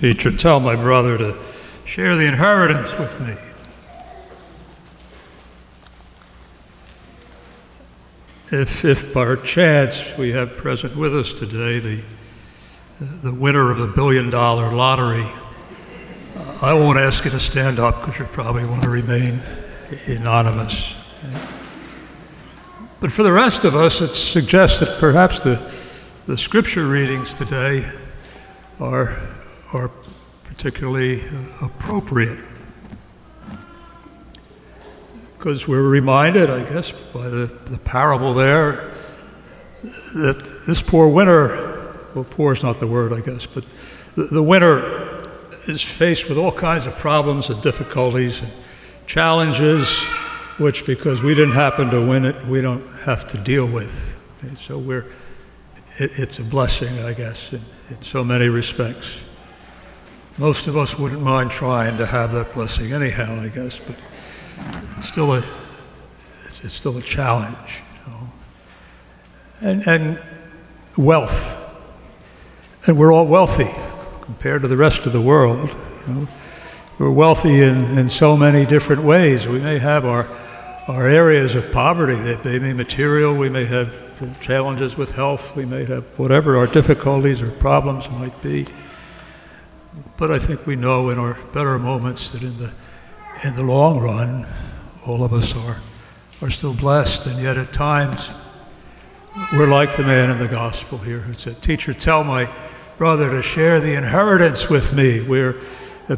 Teacher, tell my brother to share the inheritance with me. If by chance we have present with us today the winner of the $1 billion lottery, I won't ask you to stand up because you probably want to remain anonymous. But for the rest of us, it suggests that perhaps the scripture readings today are particularly appropriate, because we're reminded, I guess, by the parable there, that this poor winner, well, poor is not the word, I guess, but the winner is faced with all kinds of problems and difficulties and challenges, which, because we didn't happen to win it, we don't have to deal with. Okay? So it's a blessing, I guess, in so many respects. Most of us wouldn't mind trying to have that blessing anyhow, I guess, but it's still a challenge, you know. And wealth, and we're all wealthy compared to the rest of the world. You know. We're wealthy in so many different ways. We may have our areas of poverty. They may be material. We may have challenges with health. We may have whatever our difficulties or problems might be. But I think we know in our better moments that in the long run, all of us are still blessed, and yet at times we're like the man in the gospel here who said, "Teacher, tell my brother to share the inheritance with me." We're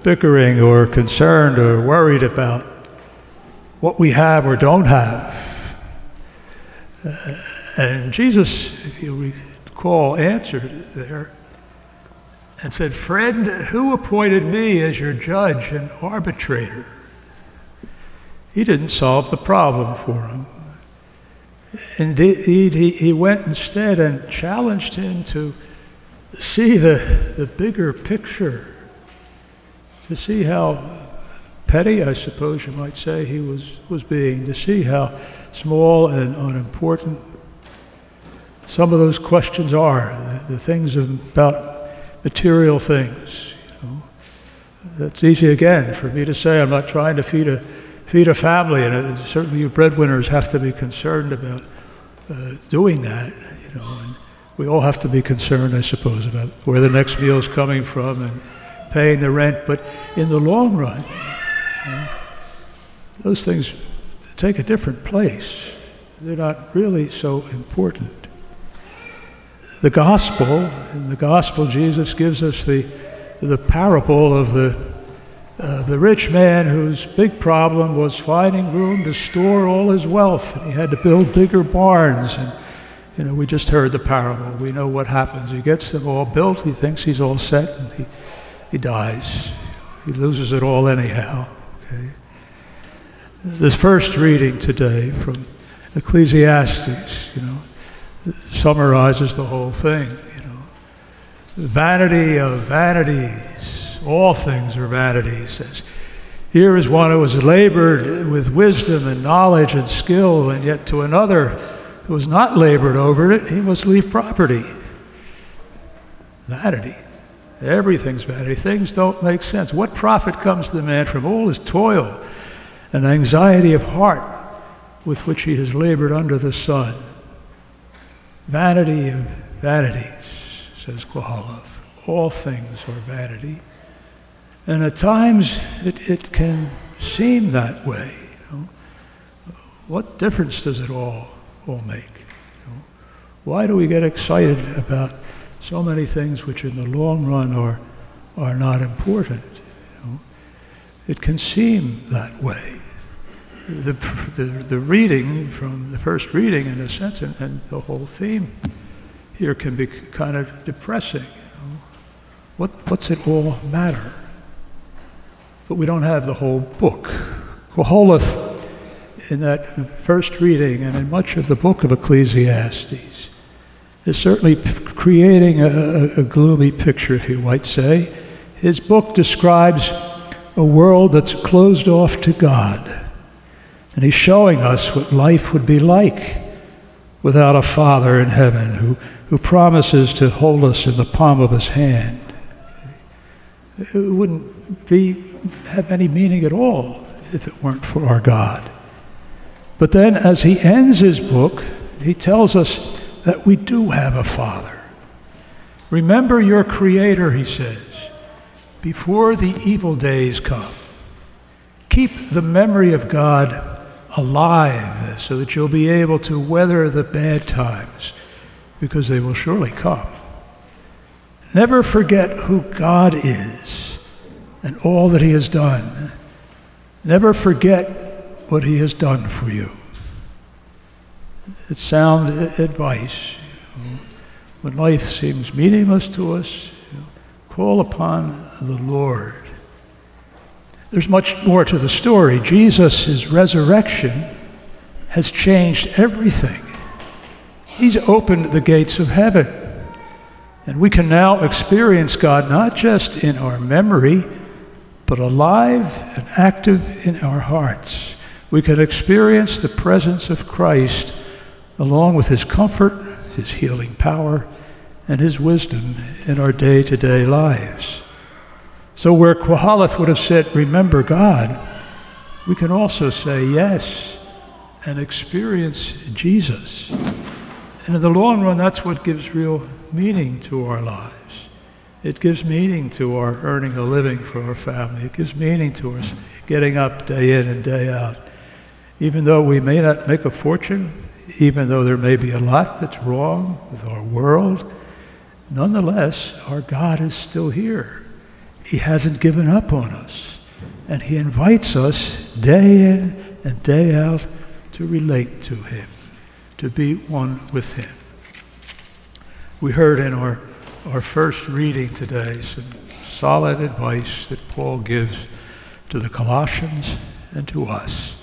bickering or concerned or worried about what we have or don't have. And Jesus, if you recall, answered there and said, "Friend, who appointed me as your judge and arbitrator?" He didn't solve the problem for him. Indeed, he went instead and challenged him to see the bigger picture, to see how petty, I suppose you might say, he was being, to see how small and unimportant some of those questions are, the things about material things. You know. It's easy again for me to say I'm not trying to feed a family, and certainly you breadwinners have to be concerned about doing that. You know, and we all have to be concerned, I suppose, about where the next meal is coming from and paying the rent. But in the long run, you know, those things take a different place. They're not really so important. In the gospel, Jesus gives us the parable of the rich man whose big problem was finding room to store all his wealth. And he had to build bigger barns. And you know, we just heard the parable. We know what happens. He gets them all built. He thinks he's all set, and he dies. He loses it all anyhow. Okay. This first reading today from Ecclesiastes, you know, summarizes the whole thing. You know, vanity of vanities, all things are vanity, he says. Here is one who has labored with wisdom and knowledge and skill, and yet to another who has not labored over it, he must leave property. Vanity. Everything's vanity. Things don't make sense. What profit comes to the man from all his toil and anxiety of heart with which he has labored under the sun? Vanity of vanities, says Koheleth. All things are vanity. And at times it can seem that way. You know? What difference does it all make? You know? Why do we get excited about so many things which in the long run are not important? You know? It can seem that way. The reading from the first reading, in a sense, and the whole theme here can be kind of depressing. You know? What's it all matter? But we don't have the whole book. Koheleth, in that first reading and in much of the book of Ecclesiastes, is certainly creating a gloomy picture, if you might say. His book describes a world that's closed off to God. And he's showing us what life would be like without a Father in heaven who promises to hold us in the palm of his hand. It wouldn't have any meaning at all if it weren't for our God. But then as he ends his book, he tells us that we do have a Father. Remember your Creator, he says, before the evil days come. Keep the memory of God alive so that you'll be able to weather the bad times, because they will surely come. Never forget who God is and all that he has done. Never forget what he has done for you. It's sound advice. When life seems meaningless to us, call upon the Lord. There's much more to the story. Jesus' resurrection has changed everything. He's opened the gates of heaven. And we can now experience God not just in our memory, but alive and active in our hearts. We can experience the presence of Christ along with his comfort, his healing power, and his wisdom in our day-to-day lives. So where Koheleth would have said, remember God, we can also say yes and experience Jesus. And in the long run, that's what gives real meaning to our lives. It gives meaning to our earning a living for our family. It gives meaning to us getting up day in and day out. Even though we may not make a fortune, even though there may be a lot that's wrong with our world, nonetheless, our God is still here. He hasn't given up on us. And he invites us day in and day out to relate to him, to be one with him. We heard in our first reading today some solid advice that Paul gives to the Colossians and to us.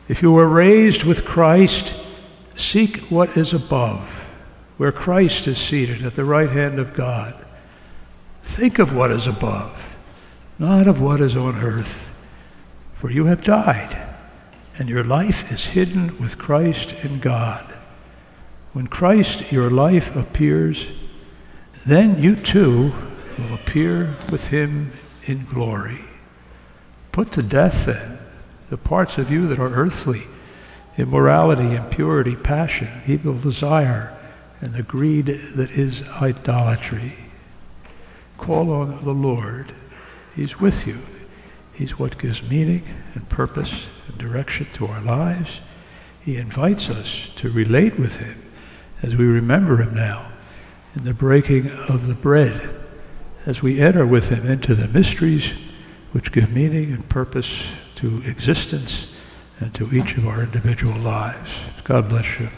If you were raised with Christ, seek what is above, where Christ is seated at the right hand of God. Think of what is above, not of what is on earth. For you have died, and your life is hidden with Christ in God. When Christ, your life, appears, then you too will appear with him in glory. Put to death, then, the parts of you that are earthly: immorality, impurity, passion, evil desire, and the greed that is idolatry. Call on the Lord. He's with you. He's what gives meaning and purpose and direction to our lives. He invites us to relate with him as we remember him now in the breaking of the bread, as we enter with him into the mysteries which give meaning and purpose to existence and to each of our individual lives. God bless you.